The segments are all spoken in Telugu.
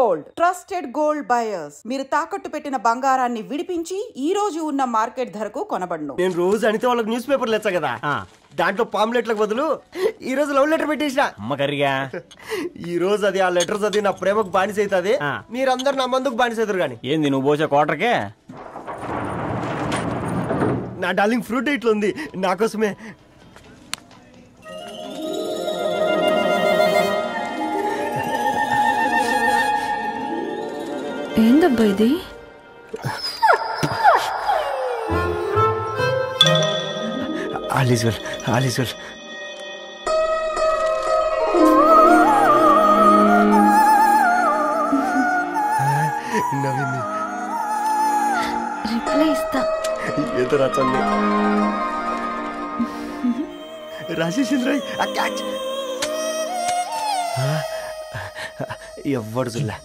Gold, trusted gold buyers. మీరు తాకట్టు పెట్టిన బంగారాన్ని విడిపించి ఈ రోజు ఉన్న మార్కెట్ ధరకు కొనబడును. నేను రోజు అనితే వాళ్ళకి న్యూస్ పేపర్లు ఇచ్చా కదా, దాంట్లో పాంప్లెట్లకు బదులు ఈ రోజు లవ్ లెటర్ పెట్టేసిన అమ్మగారిగా. ఈ రోజు అది ఆ లెటర్ చదివి నా ప్రేమకు బానిస అవుతుంది, మీరందరు నా మందుకు బానిస అవుతారు. కానీ ఏంది నువ్వు పోసే కోటర్కే? నా డార్లింగ్ ఫ్రూట్ ఇట్లా ఉంది నా కోసమే. ఏందబ్బా ఇది? All is well, all is well. నవ్వింది. రిప్లై ఇస్తా. ఏదో రాచండి రాజేసింద్ర క్యాచ్. ఎవ్వడు చూడలే.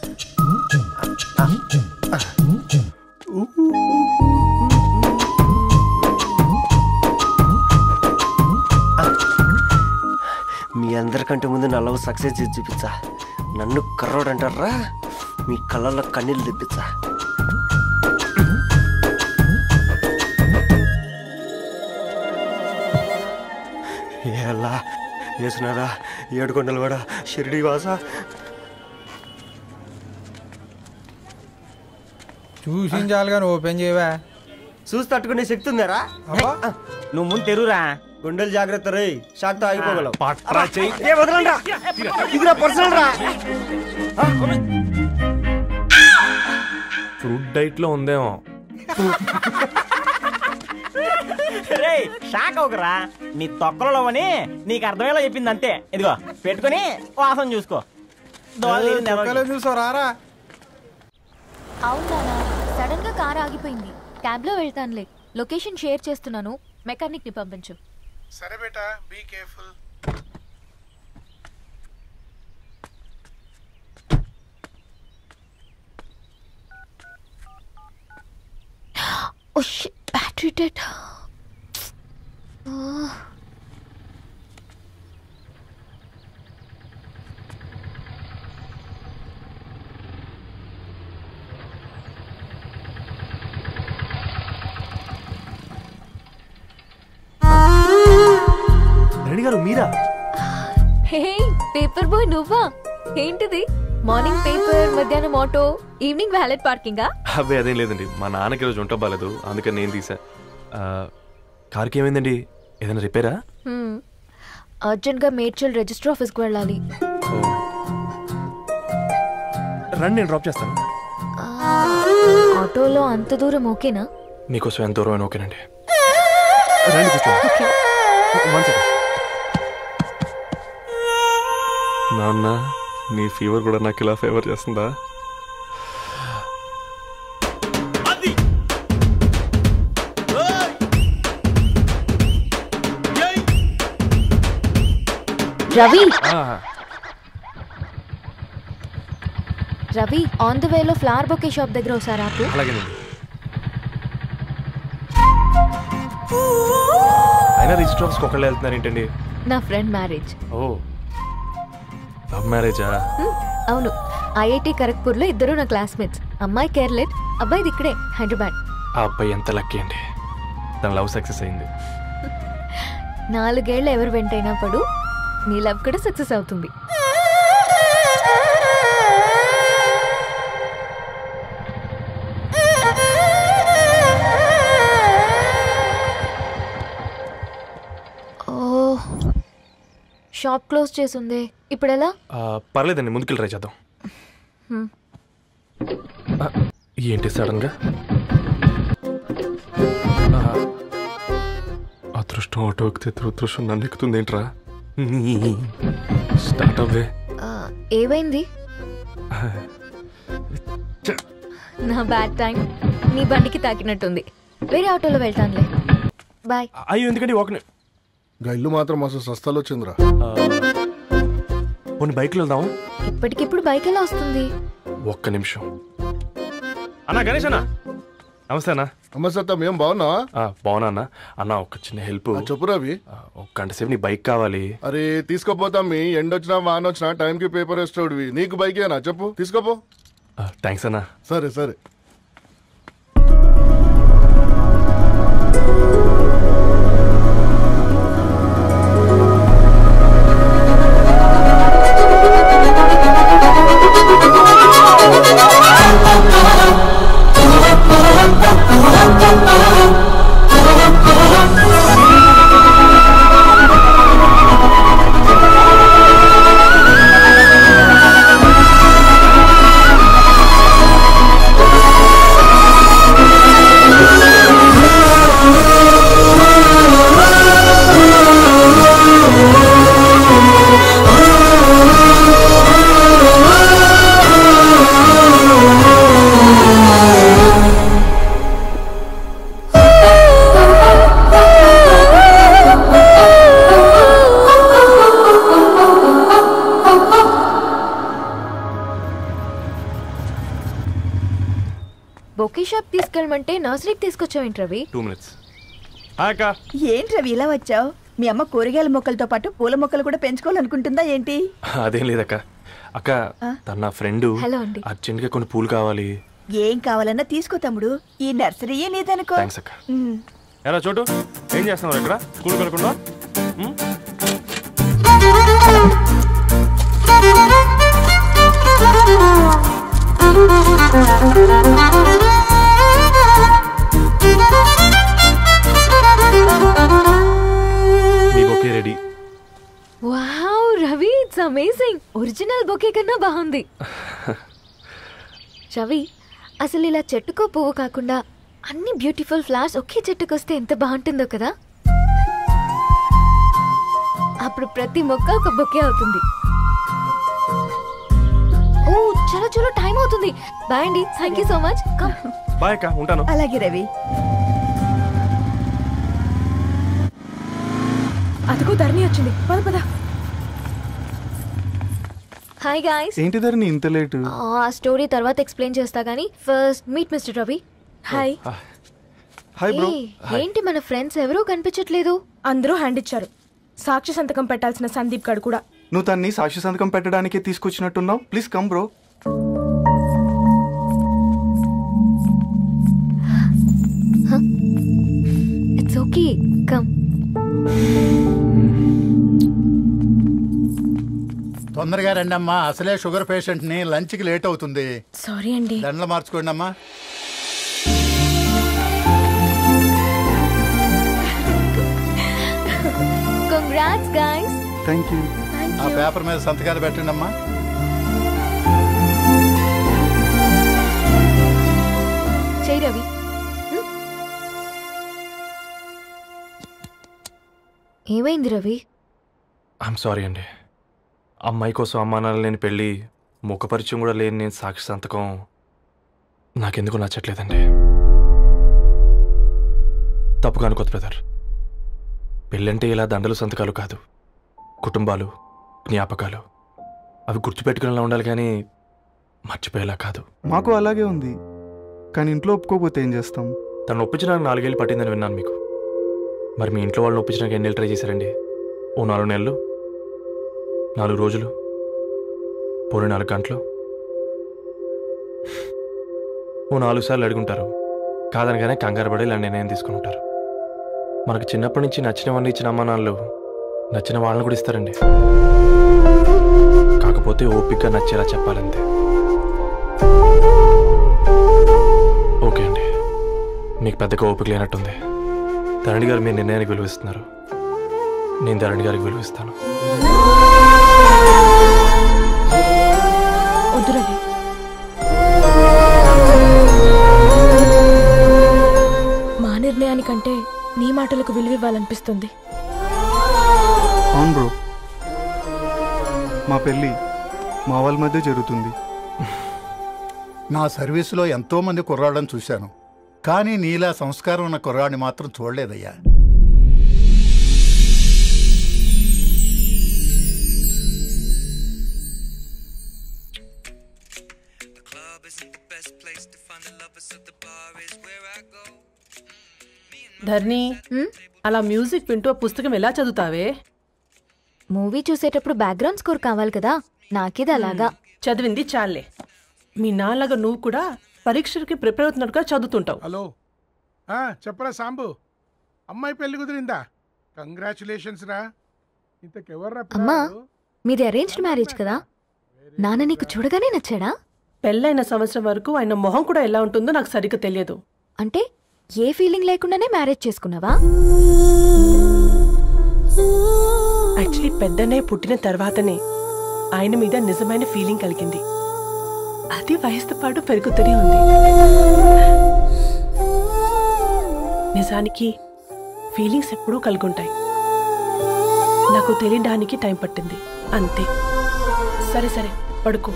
మీ అందరికంటే ముందు నా లవ్ సక్సెస్ చేసి చూపించా. నన్ను కర్రోడు అంటారా, మీ కళ్ళల్లో కన్నీళ్ళు తెప్పించా. ఎలా వేసినారా ఏడుకొండలు కూడా షిరిడి వాస. చూసించాలి కానీ ఓపెన్ చేయవా? చూసి తట్టుకునే శక్తి ఉందారా? నువ్వు ముందు తెరురా. గుండెలు జాగ్రత్త రే, షాక్ తో ఆగిపోగలవు. ఫ్రూట్ డైట్ లో ఉందేమో. షాక్ అవుకరా, నీ తొక్కలలో అని నీకు అర్థమయ్యేలా చెప్పింది అంతే. ఇదిగో పెట్టుకుని వాసన చూసుకో. చూసారా? అవునా, సడన్ గా కార్ ఆగిపోయింది. క్యాబ్ లో వెళ్తానులే. లొకేషన్ షేర్ చేస్తున్నాను, మెకానిక్ ని పంపించు. సరే బేటా, be careful. Oh shit, battery dead. Reddy garu మీరా? హే పేపర్ బాయ్, నువ్వా? ఏంటిది? మార్నింగ్ పేపర్, మధ్యాహ్నం ఆటో, ఈవినింగ్ వ్యాలెట్ పార్కింగా? అబ్బే అదేం లేదండి, మా నాన్నకి రోజు ఉంట బాగాలేదు, అందుకని నేను తీసా. కార్కి ఏమైందండి? ఏదైనా రిపేరా? అర్జెంట్ గా మేడ్చల్ రిజిస్టర్ ఆఫీస్ కు వెళ్ళాలి. రండి, నేను డ్రాప్ చేస్తాను. ఆటోలో అంత దూరం ఓకేనా? మీకోసం ఎంత దూరం అయినా ఓకేనండి. రండి కూర్చోండి. నాన్న, నీ ఫీవర్ కూడా నాకు ఇలా ఫేవర్ చేస్తుందా? రవి, రవి, ఆన్ ద వేలో ఫ్లవర్ బొకే షాప్ దగ్గర ఒకసారి ఆపు. అలాగేనండి. అయినా రిజిస్టర్ ఆఫీస్కి ఒకళ్ళు వెళ్తున్నారు ఏంటండి? నా ఫ్రెండ్ మ్యారేజ్. ఓ, లవ్ మ్యారేజా? అవును, ఐఐటి ఖరగ్పూర్ లో ఇద్దరు నా క్లాస్మేట్స్. అమ్మాయి కేర్లెట్, అబ్బాయిది ఇక్కడే హైదరాబాద్. ఆ అబ్బాయి ఎంత లక్కీ అండి, తన లవ్ సక్సెస్ అయింది. 4 ఏళ్ళు ఎవరు వెంటైనా పడు, నీ లవ్ కూడా సక్సెస్ అవుతుంది. ఓ, షాప్ క్లోజ్ చేసింది, ఇప్పుడు ఎలా? పర్లేదండి, ముందుకెళ్ళి ట్రై చేద్దాం. ఏంటి సడన్ గా? అదృష్టం ఆటో ఎక్కితే దురదృష్టం నన్ను ఎక్కుతుంది ఏంట్రా? స్టార్ట్ అవ్వే. ఏమైంది? నా బ్యాడ్ టైం నీ బండికి తాకినట్టుంది. వేరే ఆటోలో వెళ్తానులే, బాయ్. అయ్యో ఎందుకండి ఒక ఇల్లు మాత్రం అసలు సస్తాలు వచ్చిందిరా. కొన్ని బైక్లో వెళ్దాం. ఇప్పటికిప్పుడు బైక్ ఎలా వస్తుంది? ఒక్క నిమిషం. అన్నా గణేష్ అన్న, నమస్తే అన్న. నమస్తే, ఏం బాగున్నావా? బాగున్నా అన్న. అన్న ఒక చిన్న హెల్ప్. చెప్పు రవి. ఒక గంట సేపు నీ బైక్ కావాలి. అరే తీసుకోపోతాం, మీ ఎండొచ్చినా వాన వచ్చినా టైంకి పేపర్ వేస్తాడువి. నీకు బైకేనా? చెప్పు, తీసుకోపో. థ్యాంక్స్ అన్నా. సరే సరే. బొకే షాప్ తీసుకెళ్ళమంటే నర్సరీకి తీసుకొచ్చావేంటి రవి? 2 minutes. అక్క ఏంటి రవి ఇలా వచ్చావు? మీ అమ్మ కూరగాయల మొక్కలతో పాటు పూల మొక్కలు కూడా పెంచుకోవాలనుకుంటుందా ఏంటి? అదేం లేదక్క. అక్క తన నా ఫ్రెండ్ హలో అండి. అర్జెంట్ గా కొన్ని పూలు కావాలి. ఏం కావాలన్నా తీసుకో తమ్ముడు, ఈ నర్సరీయే నీదనుకో. థ్యాంక్స్ అక్క. ఎలా చోటు ఏం చేస్తున్నావు ఇక్కడ? స్కూల్ కలకుండా మీ bouquet ready. Wow Ravi, it's amazing. Original bouquet కన్నా బాగుంది. రవి, అసలు ఇలా చెట్టుకో పువ్వు కాకుండా అన్ని బ్యూటిఫుల్ ఫ్లవర్స్ ఒకే చెట్టుకు వస్తే ఎంత బాగుంటుందో కదా. అప్పుడు ప్రతి మొక్క ఒక బొకే అవుతుంది. ఓ చలో చలో, టైం అవుతుంది. బాయ్ అండి, thank you so much. Come. Bye అక్క, ఉంటాను. అలాగే రవి. అదిగో ధరణి వచ్చింది, పద పద. Hi guys. ఏంటి ధరణి ఇంత లేట్? ఆ స్టోరీ తర్వాత ఎక్స్ప్లెయిన్ చేస్తా గానీ first meet mister Ravi. Hi. Hi bro. ఏంటి మన ఫ్రెండ్స్ ఎవరూ కనిపించట్లేదు? అందరూ హ్యాండ్ ఇచ్చారు. సాక్షి సంతకం పెట్టాల్సిన సందీప్ గడు కూడా. నువ్వు తన్ని సాక్షి సంతకం పెట్టడానికే తీసుకొచ్చినట్టున్నావు. Please come bro. It's okay, come. తొందరగా రండి అమ్మా, అసలే షుగర్ పేషెంట్ ని, లంచ్ కి లేట్ అవుతుంది. సారీ అండి. దండలు మార్చుకోండి అమ్మా. Congrats guys. Thank you. ఆ పేపర్ మీద సంతకాలు పెట్టండి అమ్మా. చెయ్యి రవి. ఏమైంది రవి? ఐఎమ్ సారీ అండి. అమ్మాయి కోసం అమ్మానాలు లేని పెళ్ళి, ముఖ పరిచయం కూడా లేని నేను సాక్షి సంతకం నాకెందుకు నచ్చట్లేదండి. తప్పుగా అనుకోదు బ్రదర్. పెళ్ళంటే ఇలా దండలు సంతకాలు కాదు, కుటుంబాలు, జ్ఞాపకాలు. అవి గుర్తుపెట్టుకునేలా ఉండాలి కానీ మర్చిపోయేలా కాదు. మాకు అలాగే ఉంది, కానీ ఇంట్లో ఒప్పుకోకపోతే ఏం చేస్తాం? తను ఒప్పించడానికి 4 ఏళ్ళు పట్టిందని విన్నాను మీకు. మరి మీ ఇంట్లో వాళ్ళని ఒప్పించడానికి ఎన్ని ఏళ్ళు ట్రై చేశారండి? ఓ 4 నెలలు, 4 రోజులు, పోనీ 4 గంటలు, ఓ 4 సార్లు అడుగుంటారు. కాదనగానే కంగారు పడి ఇలా నిర్ణయం తీసుకుని ఉంటారు. మనకు చిన్నప్పటి నుంచి నచ్చినవన్నీ ఇచ్చిన అమ్మ నాన్నలు నచ్చిన వాళ్ళని కూడా ఇస్తారండి. కాకపోతే ఓపికగా నచ్చేలా చెప్పాలంతే. ఓకే అండి, మీకు పెద్దగా ఓపిక లేనట్టుంది. ధరణి గారు మీ నిర్ణయానికి విలువిస్తున్నారు, నేను ధరణి గారికి విలువిస్తాను. వద్దు రవి. మా నిర్ణయానికంటే నీ మాటలకు విలువివ్వాలనిపిస్తుంది. అవును బ్రో, మా పెళ్ళి మా వాళ్ళ మధ్య జరుగుతుంది. నా సర్వీసులో ఎంతో మంది కుర్రాళ్ళని చూశాను, కానీ నీలా సంస్కారం ఉన్న కుర్రాడిని మాత్రం చూడలేదయ్యా. ధర్ని, అలా మ్యూజిక్ వింటూ పుస్తకం ఎలా చదువుతావే? మూవీ చూసేటప్పుడు బ్యాక్గ్రౌండ్ స్కోర్ కావాలి కదా, నాకిది అలాగా. చదివింది చాలే. మీ నాన్నలాగా నువ్వు కూడా పరీక్షలకి ప్రిపేర్ అవుతున్నట్టుగా చదువుతుంటావు. హలో చెప్పరా సాంబు, అమ్మాయి పెళ్లి కుదిరిందా? కంగ్రాచులేషన్స్ రా. ఇంతకెవర్రా? అమ్మా, మీది అరేంజ్డ్ మ్యారేజ్ కదా? నాన్న నీకు చూడగానే నచ్చాడా? పెళ్ళైన సంవత్సరం వరకు ఆయన మొహం కూడా ఎలా ఉంటుందో నాకు సరిగ్గా తెలియదు. అంటే ఏ ఫీలింగ్ లేకుండానే మ్యారేజ్ చేసుకున్నావా? యాక్చువల్లీ పెద్దనే పుట్టిన తర్వాతనే ఆయన మీద నిజమైన ఫీలింగ్ కలిగింది. అది వయసుతో పాటు పెరుగుతూనే ఉంది. నిజానికి ఫీలింగ్స్ ఎప్పుడూ కలుగుంటాయి. నాకు తెలియడానికి టైం పట్టింది అంతే. సరే సరే పడుకో.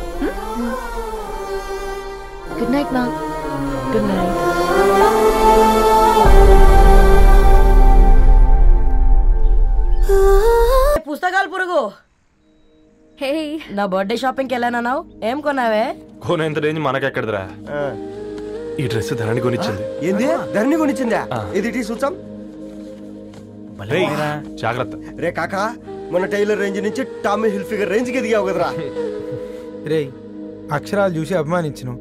గుడ్ నైట్ మా. Good night. పుస్తకాలు పురుగు. హే, నా బర్త్డే షాపింగ్ కి వెళ్ళానన్నావు, ఏం కొన్నావే? కొనేంత రేంజ్ మనకెక్కడదిరా. ఈ డ్రెస్ ధరణి కొనిచ్చింది. ఏంది ధరణి కొనిచ్చిందా? ఇది చూసాం. జాగ్రత్త రే కాకా, మన టైలర్ రేంజ్ నుంచి టామీ హిల్ఫిగర్ రేంజ్ కి ఎదిగావు కదరా. రే, అక్షరాలు చూసి అభిమానించను,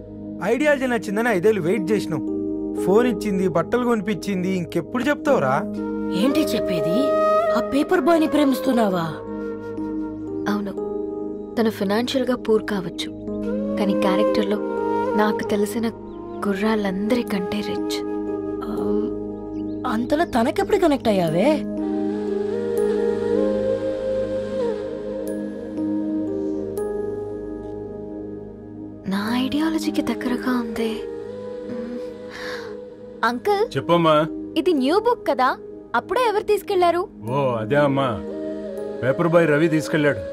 ఐడియాలజీ నచ్చిందని 5 ఏళ్ళు వెయిట్ చేసినావు. ఫోన్ ఇచ్చింది, బట్టలు కొనిపించింది, ఇంకెప్పుడు చెప్తావురా? ఏంటి చెప్పేది? ఆ పేపర్ బాయ్ ని ప్రేమిస్తున్నావా? అవును, తను ఫైనాన్షియల్ గా పూర్ కావచ్చు, కానీ క్యారెక్టర్లో నాకు తెలిసిన గుర్రాలందరికంటే రిచ్. అంతలో తనకెప్పుడు కనెక్ట్ అయ్యావే? నా ఐడియాలజీకి దగ్గరగా ఉంది. అంకుల్ చెప్పమ్మా. ఇది న్యూ బుక్ కదా, అప్పుడే ఎవరు తీసుకెళ్లారు? ఓ అదే అమ్మా, పేపర్ బాయ్ రవి తీసుకెళ్ళాడు.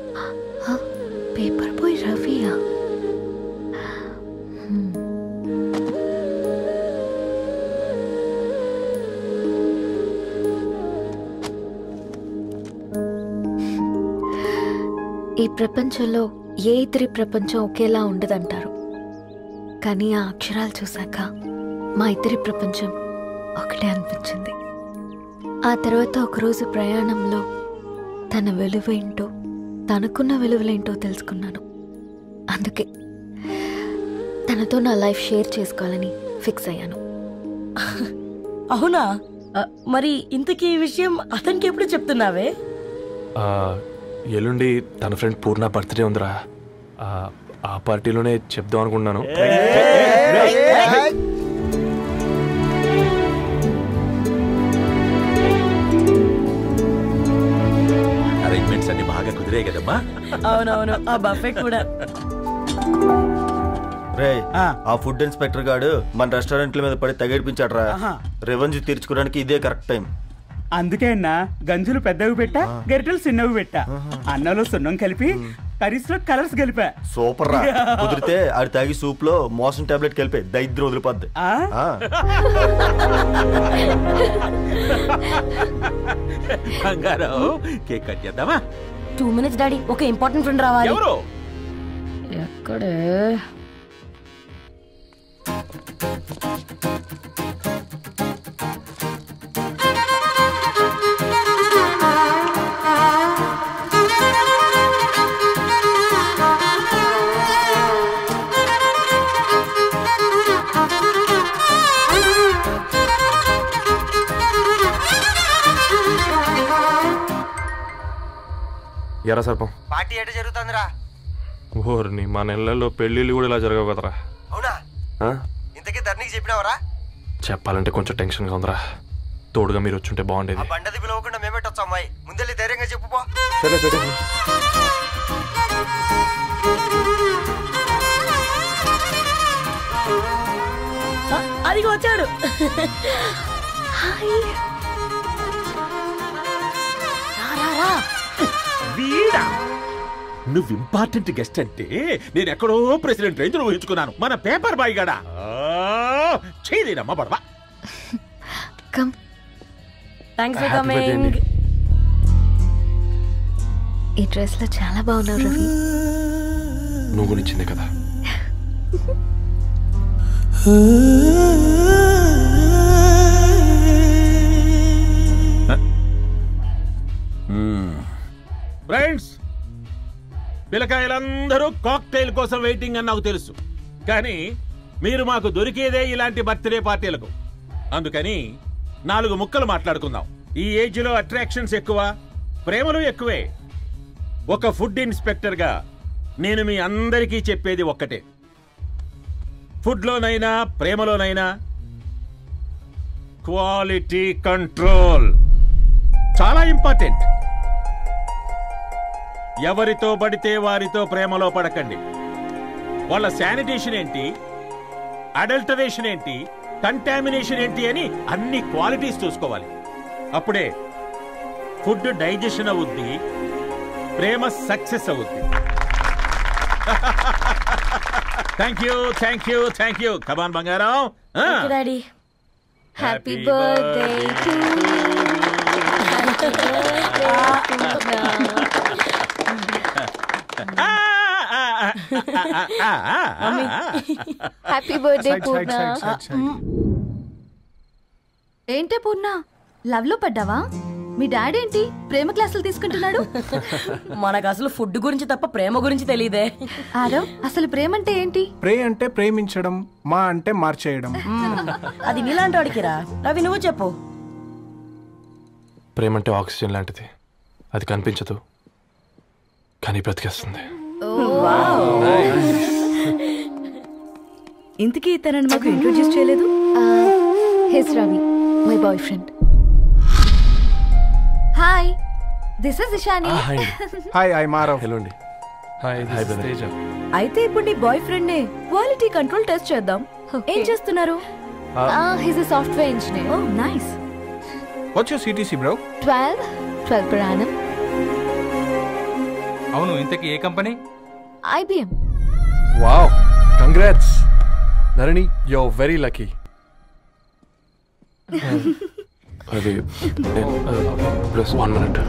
పేపర్ బాయ్ రవియా? ఈ ప్రపంచంలో ఏ ఇతరి ప్రపంచం ఒకేలా ఉండదంటారు, కానీ ఆ అక్షరాలు చూశాక మా ఇద్దరి ప్రపంచం ఒకటే అనిపించింది. ఆ తర్వాత ఒకరోజు ప్రయాణంలో తన విలువేంటో, తనకున్న విలువలేంటో తెలుసుకున్నాను. అందుకే తనతో నా లైఫ్ షేర్ చేసుకోవాలని ఫిక్స్ అయ్యాను. అవునా? మరి ఇంతకీ ఈ విషయం అతనికి ఎప్పుడు చెప్తున్నావే? ఎల్లుండి తన ఫ్రెండ్ పూర్ణ బర్త్డే ఉందిరా. ఆ పార్టీలోనే చెప్దాం అనుకున్నాను. అరేంజ్మెంట్స్ అన్ని బాగా కుదిరే కదమ్మా. అవునవును, ఆ బఫే కూడా. రే, ఆ ఫుడ్ ఇన్స్పెక్టర్ గాడు మన రెస్టారెంట్ల మీద పడి తగేడిపించాడ్రా. రెవెన్యూ తీర్చుకోవడానికి ఇదే కరెక్ట్ టైం. అందుకే అన్న గంజులు పెద్దవి పెట్టా, గరిటెలు చిన్నవి పెట్టా, అన్నంలో సున్నం కలిపి కర్రీస్ లో కలర్స్ కలిపా. సూపర్ రా. కుదిరితే అది తాగి సూప్ లో మోషన్ టాబ్లెట్ కలిపే దైద్యం వదిలిపోద్ది. కేక్ కట్ చేద్దామా? 2 minutes డాడీ, ఒక ఇంపార్టెంట్ ఫ్రెండ్ రావాలి. ఎవరు? ఎక్కడే? ఎరా సర్పం, పార్టీ ఎట జరుగుతుందిరా? ఓర్ని మా నెలల్లో పెళ్ళిళ్ళు కూడా ఇలా జరగవు కదరా. అవునా? ఇంతకీ ధరణికి చెప్పినావరా? చెప్పాలంటే కొంచెం టెన్షన్గా ఉందిరా. తోడుగా మీరు వచ్చుంటే బాగుండేది. బండది పిలవకుండా మేమేటొచ్చా అమ్మాయి? ముందెళ్ళి ధైర్యంగా చెప్పుపో. సరే సరే. అదిగో వచ్చాడు. వీడా? నువ్వు ఇంపార్టెంట్ గెస్ట్ అంటే నేను ఎక్కడో ప్రెసిడెంట్ రేంజ్ ఊహించుకున్నాను. మన పేపర్ బాయ్ గడా చేయలేనమ్మా బడవా. కమ్. Thanks for coming. ఈ డ్రెస్ లో చాలా బాగున్నావు రవి. నువ్వు గురించిందే కదా. ఫ్రెండ్స్, పిల్లకాయలందరూ కాక్టైల్ కోసం వెయిటింగ్ అని నాకు తెలుసు. కానీ మీరు మాకు దొరికేదే ఇలాంటి బర్త్డే పార్టీలకు. అందుకని 4 ముక్కలు మాట్లాడుకుందాం. ఈ ఏజ్ లో అట్రాక్షన్స్ ఎక్కువ, ప్రేమలు ఎక్కువే. ఒక ఫుడ్ ఇన్స్పెక్టర్ గా నేను మీ అందరికీ చెప్పేది ఒక్కటే, ఫుడ్లోనైనా ప్రేమలోనైనా క్వాలిటీ కంట్రోల్ చాలా ఇంపార్టెంట్. ఎవరితో పడితే వారితో ప్రేమలో పడకండి. వాళ్ళ శానిటేషన్ ఏంటి, అడల్టరేషన్ ఏంటి, కంటామినేషన్ ఏంటి అని అన్ని క్వాలిటీస్ చూసుకోవాలి. అప్పుడే ఫుడ్ డైజెషన్ అవుద్ది, ప్రేమ సక్సెస్ అవుద్ది. Thank you, thank you, thank you. Come on బంగారం. Daddy happy birthday to happy birthday Purna. ఏంటే పూర్ణ, లవ్ లో పడ్డావా? మీ డాడీ ఏంటి ప్రేమ క్లాసులు తీసుకుంటున్నాడు? మనకు అసలు ఫుడ్ గురించి తప్ప ప్రేమ గురించి తెలియదే. ఆరవ్, అసలు ప్రేమ అంటే ఏంటి? ప్రే అంటే ప్రేమించడం, మా అంటే మార్చేయడం. అది నీలాంటి వాడికిరా. రవి నువ్వు చెప్పు. ప్రేమ అంటే ఆక్సిజన్ లాంటిది. అది కనిపించదు కానీ బ్రతికేస్తుంది. ఇంతకీ తనని మాకు ఇంట్రొడ్యూస్ చేయలేదు. He's Ravi, my boyfriend. Hi, this is Ishani. Hi, I Maarav. Hello అండి. హాయ్, తేజ. అయితే ఇప్పుడు నీ బాయ్ ఫ్రెండ్ నే క్వాలిటీ కంట్రోల్ టెస్ట్ చేద్దాం. ఏం చేస్తున్నారు? He's a software engineer. Oh nice. What's your CTC bro? 12 per annum. అవును, ఇంతకీ ఏ company? IBM. Wow, congrats Narani, you are very lucky. అది ప్లస్ 1 minute.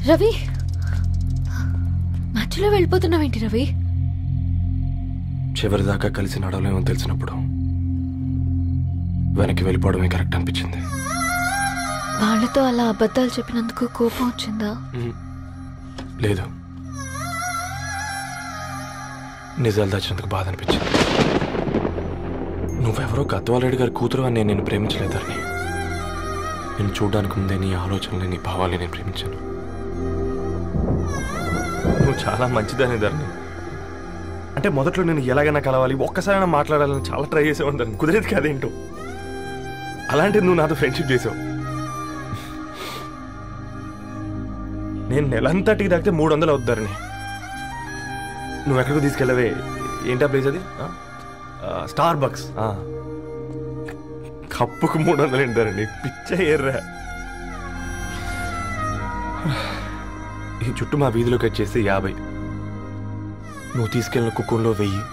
రవి, మధ్యలో వెళ్ళిపోతున్నావేంటి రవి? చివరిదాకా కలిసి నడవలేమో తెలిసినప్పుడు వెనక్కి వెళ్ళిపోవడమే కరెక్ట్ అనిపించింది. వాళ్ళతో అలా అబద్ధాలు చెప్పినందుకు కోపం వచ్చిందా? లేదు, నిజాలు దాచినందుకు బాధ అనిపించింది. నువ్వెవరో గద్వాలరెడ్డి గారి కూతురు అని నేను ప్రేమించలేదని. నేను చూడడానికి ముందే నీ ఆలోచనలు, నీ భావాలని నేను ప్రేమించాను. నువ్వు చాలా మంచిదని ధరణి. అంటే మొదట్లో నేను ఎలాగైనా కలవాలి, ఒక్కసారైనా మాట్లాడాలని చాలా ట్రై చేసేవాడిని ధరణి. కుదిరేది కాదేంటో. అలాంటిది నువ్వు నాతో ఫ్రెండ్షిప్ చేసావు. నేను నెలంతటికి తాకితే 300 అవుతారని. నువ్వు ఎక్కడికి తీసుకెళ్ళవే? ఏంటా ప్లేస్ అది? Star bucks. కప్పుకు 300 ఏంటారండి, పిచ్చ ఎర్రా. ఈ చుట్టూ మా వీధిలోకి వచ్చేసి 50. నువ్వు తీసుకెళ్ళిన కుక్కర్లో 1000.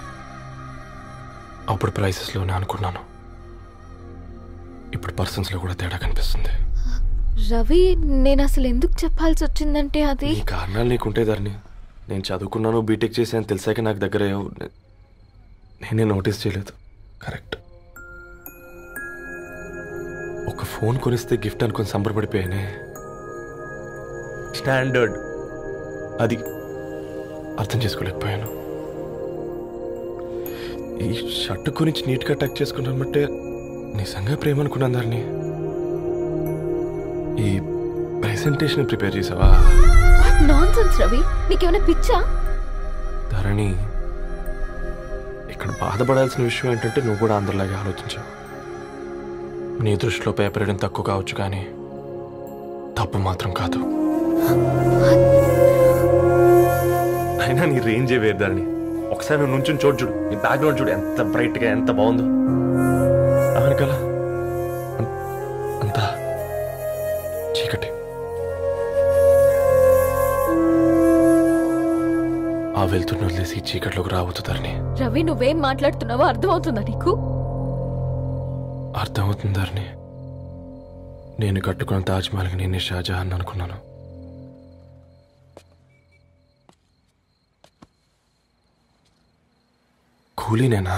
అప్పుడు ప్రైసెస్లోనే అనుకున్నాను, ఇప్పుడు పర్సన్స్లో కూడా తేడా కనిపిస్తుంది. రవి, నేను అసలు ఎందుకు చెప్పాల్సి వచ్చిందంటే అది ఈ కారణాలు నీకుంటే ధరణి. నేను చదువుకున్నాను, బీటెక్ చేశాను తెలిసాక నాకు దగ్గర నేనే నోటీస్ చేయలేదు. కరెక్ట్. ఒక ఫోన్ కొనిస్తే గిఫ్ట్ అనుకొని సంబరపడిపోయానే. స్టాండర్డ్ అది అర్థం చేసుకోలేకపోయాను. ఈ షర్ట్ గురించి నీట్గా టచ్ చేసుకున్నామంటే నిజంగా ప్రేమ అనుకున్నాను దాన్ని. ఈ ప్రెజెంటేషన్ ప్రిపేర్ చేసావా? నాన్సెన్స్ రవి, నీకేమైనా పిచ్చా? ధరణి, ఇక్కడ బాధపడాల్సిన విషయం ఏంటంటే నువ్వు కూడా అందరిలాగే ఆలోచించావు. నీ దృష్టిలో పేపర్ వేయడం తక్కువ కావచ్చు కానీ తప్పు మాత్రం కాదు. అయినా నీ రేంజే వేరు ధరణి. ఒకసారి నువ్వు నుంచుని చూడు, నీ బ్యాక్గ్రౌండ్ చూడు ఎంత బ్రైట్గా, ఎంత బాగుందో. వెనకాల అంతా చీకటి. ఆ వెళ్తున్న వదిలేసి చీకట్లోకి రావద్దు ధరణి. రవి నువ్వేం మాట్లాడుతున్నావో అర్థమవుతుందా నీకు? అర్థమవుతుంది ధరణి. నేను కట్టుకున్న తాజ్మహల్కి నేనే షాజహాన్ అనుకున్నాను. కూలీనేనా?